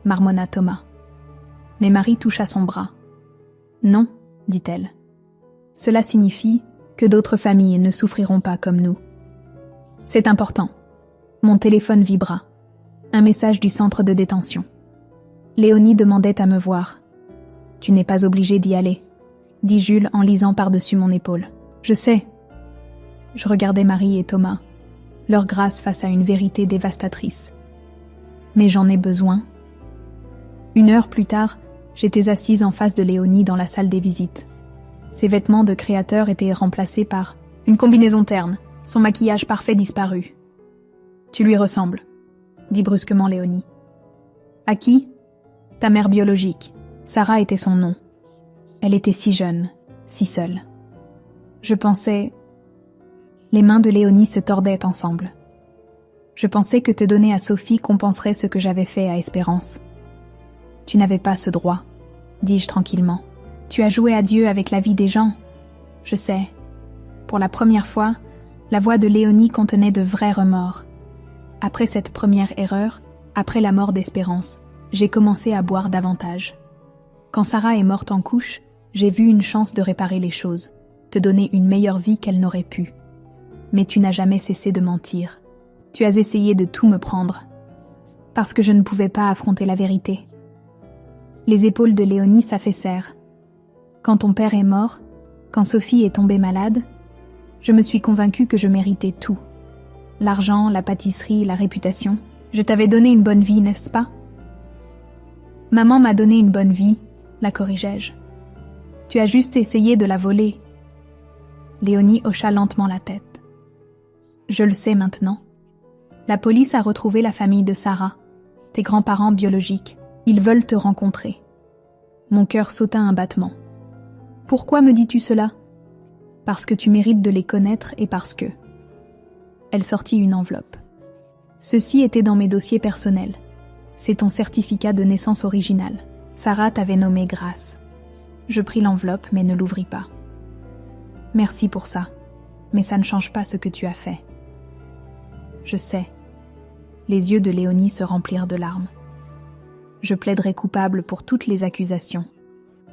marmonna Thomas. Mais Marie toucha son bras. Non, dit-elle. Cela signifie que d'autres familles ne souffriront pas comme nous. C'est important. Mon téléphone vibra. Un message du centre de détention. Léonie demandait à me voir. Tu n'es pas obligé d'y aller, dit Jules en lisant par-dessus mon épaule. Je sais. Je regardais Marie et Thomas, leur grâce face à une vérité dévastatrice. Mais j'en ai besoin. 1 heure plus tard, j'étais assise en face de Léonie dans la salle des visites. Ses vêtements de créateur étaient remplacés par une combinaison terne, son maquillage parfait disparu. « Tu lui ressembles », dit brusquement Léonie. « À qui ? Ta mère biologique. Sarah était son nom. Elle était si jeune, si seule. Je pensais... » Les mains de Léonie se tordaient ensemble. « Je pensais que te donner à Sophie compenserait ce que j'avais fait à Espérance. » « Tu n'avais pas ce droit, » dis-je tranquillement. « Tu as joué à Dieu avec la vie des gens. Je sais. » Pour la première fois, la voix de Léonie contenait de vrais remords. Après cette première erreur, après la mort d'Espérance, j'ai commencé à boire davantage. Quand Sarah est morte en couche, j'ai vu une chance de réparer les choses, te donner une meilleure vie qu'elle n'aurait pu. Mais tu n'as jamais cessé de mentir. Tu as essayé de tout me prendre. Parce que je ne pouvais pas affronter la vérité. Les épaules de Léonie s'affaissèrent. Quand ton père est mort, quand Sophie est tombée malade, je me suis convaincue que je méritais tout. L'argent, la pâtisserie, la réputation. Je t'avais donné une bonne vie, n'est-ce pas ? Maman m'a donné une bonne vie, la corrigeai-je. Tu as juste essayé de la voler. Léonie hocha lentement la tête. Je le sais maintenant. La police a retrouvé la famille de Sarah, tes grands-parents biologiques. Ils veulent te rencontrer. Mon cœur sauta un battement. Pourquoi me dis-tu cela ? Parce que tu mérites de les connaître et parce que... Elle sortit une enveloppe. Ceci était dans mes dossiers personnels. C'est ton certificat de naissance original. Sarah t'avait nommé Grâce. Je pris l'enveloppe mais ne l'ouvris pas. Merci pour ça, mais ça ne change pas ce que tu as fait. Je sais. Les yeux de Léonie se remplirent de larmes. Je plaiderai coupable pour toutes les accusations.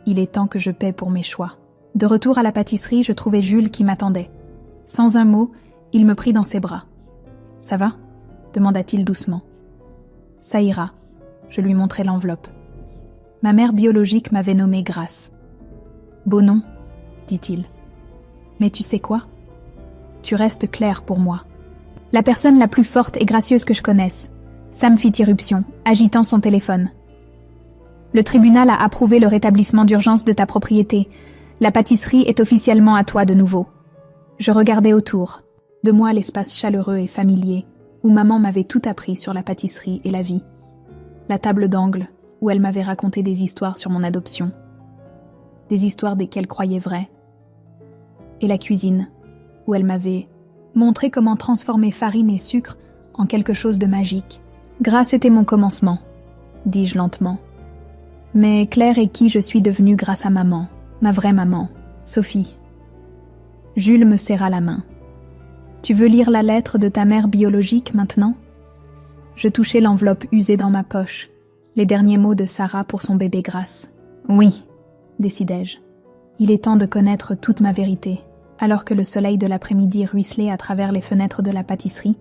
Il est temps que je paie pour mes choix. De retour à la pâtisserie, je trouvais Jules qui m'attendait. Sans un mot, il me prit dans ses bras. « Ça va ?» demanda-t-il doucement. « Ça ira. » Je lui montrai l'enveloppe. Ma mère biologique m'avait nommée Grâce. « Beau nom, » dit-il. « Mais tu sais quoi ? Tu restes Claire pour moi. La personne la plus forte et gracieuse que je connaisse. » Sam fit irruption, agitant son téléphone. « Le tribunal a approuvé le rétablissement d'urgence de ta propriété. La pâtisserie est officiellement à toi de nouveau. » Je regardais autour, de moi l'espace chaleureux et familier, où maman m'avait tout appris sur la pâtisserie et la vie. La table d'angle, où elle m'avait raconté des histoires sur mon adoption. Des histoires qu'elle croyait vraies. Et la cuisine, où elle m'avait montré comment transformer farine et sucre en quelque chose de magique. Grâce était mon commencement, dis-je lentement. Mais Claire est qui je suis devenue grâce à maman, ma vraie maman, Sophie. Jules me serra la main. Tu veux lire la lettre de ta mère biologique maintenant ? Je touchai l'enveloppe usée dans ma poche, les derniers mots de Sarah pour son bébé Grâce. Oui, décidai-je. Il est temps de connaître toute ma vérité. Alors que le soleil de l'après-midi ruisselait à travers les fenêtres de la pâtisserie,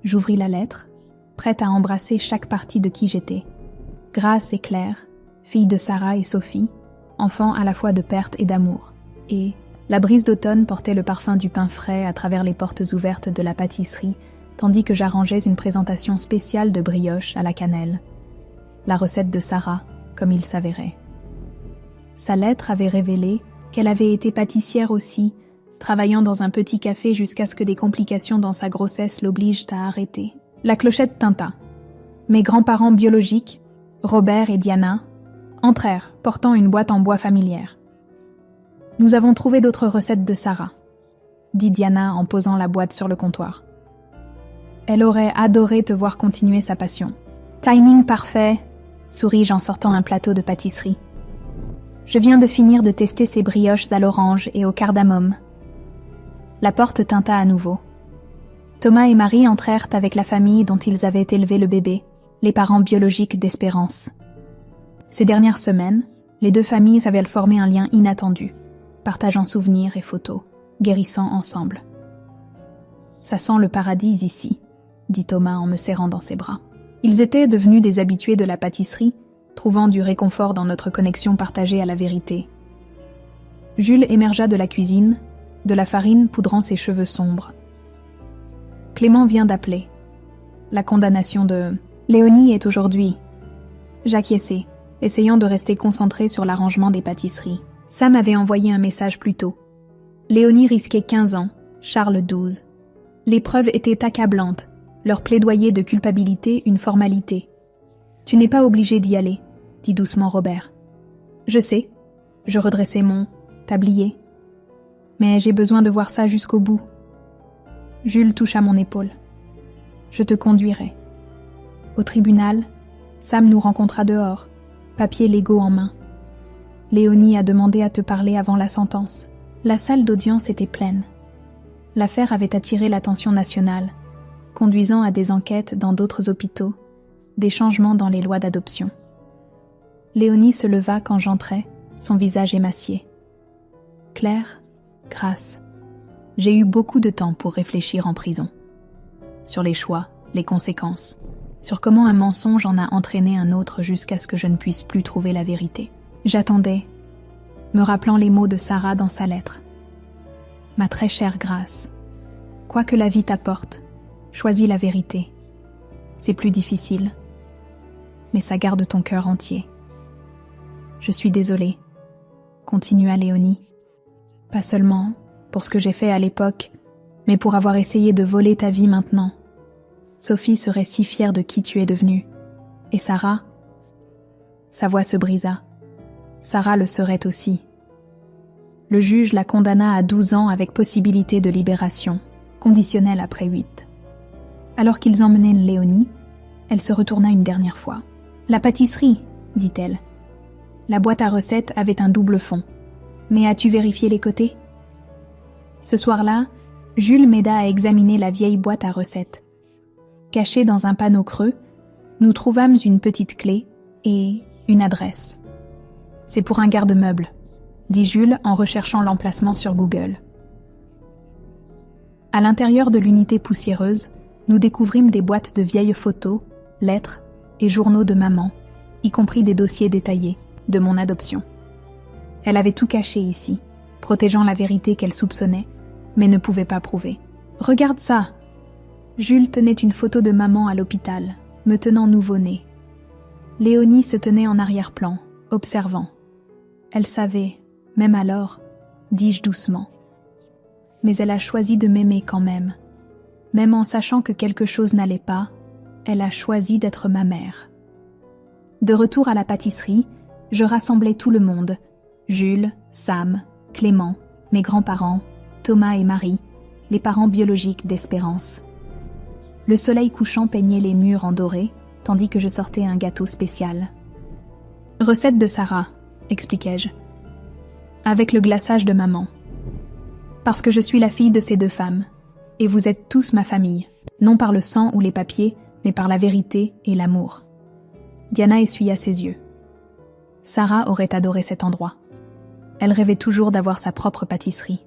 j'ouvris la lettre, prête à embrasser chaque partie de qui j'étais. Grace et Claire, filles de Sarah et Sophie, enfants à la fois de perte et d'amour. Et la brise d'automne portait le parfum du pain frais à travers les portes ouvertes de la pâtisserie, tandis que j'arrangeais une présentation spéciale de brioche à la cannelle. La recette de Sarah, comme il s'avérait. Sa lettre avait révélé qu'elle avait été pâtissière aussi, travaillant dans un petit café jusqu'à ce que des complications dans sa grossesse l'obligent à arrêter. La clochette tinta. Mes grands-parents biologiques, Robert et Diana, entrèrent, portant une boîte en bois familière. « Nous avons trouvé d'autres recettes de Sarah », dit Diana en posant la boîte sur le comptoir. Elle aurait adoré te voir continuer sa passion. « Timing parfait », souris-je en sortant un plateau de pâtisserie. « Je viens de finir de tester ces brioches à l'orange et au cardamome. » La porte tinta à nouveau. Thomas et Marie entrèrent avec la famille dont ils avaient élevé le bébé, les parents biologiques d'Espérance. Ces dernières semaines, les deux familles avaient formé un lien inattendu, partageant souvenirs et photos, guérissant ensemble. « Ça sent le paradis ici », dit Thomas en me serrant dans ses bras. Ils étaient devenus des habitués de la pâtisserie, trouvant du réconfort dans notre connexion partagée à la vérité. Jules émergea de la cuisine, de la farine poudrant ses cheveux sombres. Clément vient d'appeler. La condamnation de Léonie est aujourd'hui. J'acquiesçai, essayant de rester concentré sur l'arrangement des pâtisseries. Sam avait envoyé un message plus tôt. Léonie risquait 15 ans, Charles 12. L'épreuve était accablante, leur plaidoyer de culpabilité une formalité. « Tu n'es pas obligé d'y aller », dit doucement Robert. « Je sais. » Je redressai mon tablier. « Mais j'ai besoin de voir ça jusqu'au bout. » Jules toucha mon épaule. « Je te conduirai. » Au tribunal, Sam nous rencontra dehors, papier légaux en main. « Léonie a demandé à te parler avant la sentence. » La salle d'audience était pleine. L'affaire avait attiré l'attention nationale, conduisant à des enquêtes dans d'autres hôpitaux, des changements dans les lois d'adoption. Léonie se leva quand j'entrai, son visage émacié. « Claire, Grace, j'ai eu beaucoup de temps pour réfléchir en prison. Sur les choix, les conséquences, sur comment un mensonge en a entraîné un autre jusqu'à ce que je ne puisse plus trouver la vérité. J'attendais, me rappelant les mots de Sarah dans sa lettre. « Ma très chère Grace, quoi que la vie t'apporte, choisis la vérité. C'est plus difficile, mais ça garde ton cœur entier. Je suis désolée, » continua Léonie. « Pas seulement pour ce que j'ai fait à l'époque, mais pour avoir essayé de voler ta vie maintenant. Sophie serait si fière de qui tu es devenue. Et Sarah ?» Sa voix se brisa. Sarah le serait aussi. Le juge la condamna à 12 ans avec possibilité de libération, conditionnelle après 8. Alors qu'ils emmenaient Léonie, elle se retourna une dernière fois. « La pâtisserie, dit-elle. La boîte à recettes avait un double fond. Mais as-tu vérifié les côtés ?» Ce soir-là, Jules m'aida à examiner la vieille boîte à recettes. Cachée dans un panneau creux, nous trouvâmes une petite clé et une adresse. « C'est pour un garde-meuble », dit Jules en recherchant l'emplacement sur Google. À l'intérieur de l'unité poussiéreuse, nous découvrîmes des boîtes de vieilles photos, lettres et journaux de maman, y compris des dossiers détaillés de mon adoption. Elle avait tout caché ici, protégeant la vérité qu'elle soupçonnait, mais ne pouvait pas prouver. « Regarde ça !» Jules tenait une photo de maman à l'hôpital, me tenant nouveau-né. Léonie se tenait en arrière-plan, observant. Elle savait, même alors, dis-je doucement. Mais elle a choisi de m'aimer quand même. Même en sachant que quelque chose n'allait pas, elle a choisi d'être ma mère. De retour à la pâtisserie, je rassemblais tout le monde, Jules, Sam, Clément, mes grands-parents, Thomas et Marie, les parents biologiques d'Espérance. Le soleil couchant peignait les murs en doré, tandis que je sortais un gâteau spécial. « Recette de Sarah », expliquai-je, avec le glaçage de maman. Parce que je suis la fille de ces deux femmes, et vous êtes tous ma famille, non par le sang ou les papiers, mais par la vérité et l'amour. Diana essuya ses yeux. Sarah aurait adoré cet endroit. Elle rêvait toujours d'avoir sa propre pâtisserie.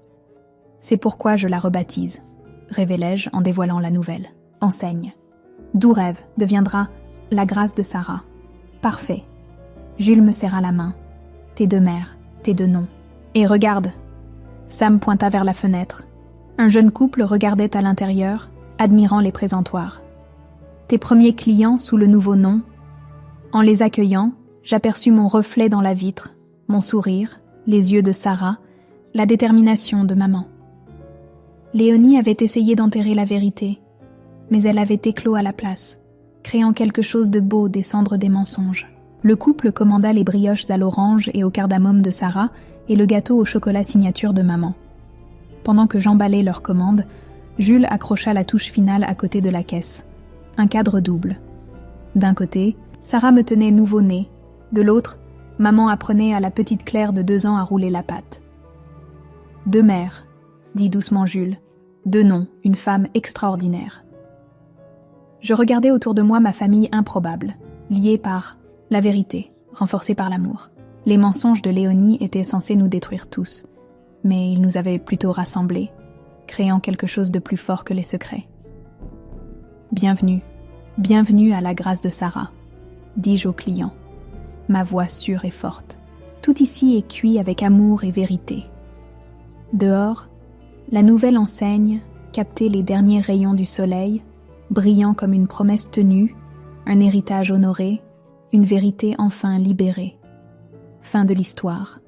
C'est pourquoi je la rebaptise, révélai-je en dévoilant la nouvelle. Enseigne. Doux rêve deviendra la grâce de Sarah. Parfait. Jules me serra la main. Tes deux mères, tes deux noms. Et regarde. Sam pointa vers la fenêtre. Un jeune couple regardait à l'intérieur, admirant les présentoirs. Tes premiers clients sous le nouveau nom. En les accueillant, j'aperçus mon reflet dans la vitre, mon sourire, les yeux de Sarah, la détermination de maman. Léonie avait essayé d'enterrer la vérité, mais elle avait éclos à la place, créant quelque chose de beau des cendres des mensonges. Le couple commanda les brioches à l'orange et au cardamome de Sarah et le gâteau au chocolat signature de maman. Pendant que j'emballais leur commande, Jules accrocha la touche finale à côté de la caisse. Un cadre double. D'un côté, Sarah me tenait nouveau-né. De l'autre, maman apprenait à la petite Claire de 2 ans à rouler la pâte. Deux mères, dit doucement Jules. Deux noms, une femme extraordinaire. Je regardais autour de moi ma famille improbable, liée par la vérité, renforcée par l'amour. Les mensonges de Léonie étaient censés nous détruire tous, mais ils nous avaient plutôt rassemblés, créant quelque chose de plus fort que les secrets. Bienvenue, bienvenue à la grâce de Sarah, dis-je au client, ma voix sûre et forte. Tout ici est cuit avec amour et vérité. Dehors, la nouvelle enseigne captait les derniers rayons du soleil, brillant comme une promesse tenue, un héritage honoré, une vérité enfin libérée. Fin de l'histoire.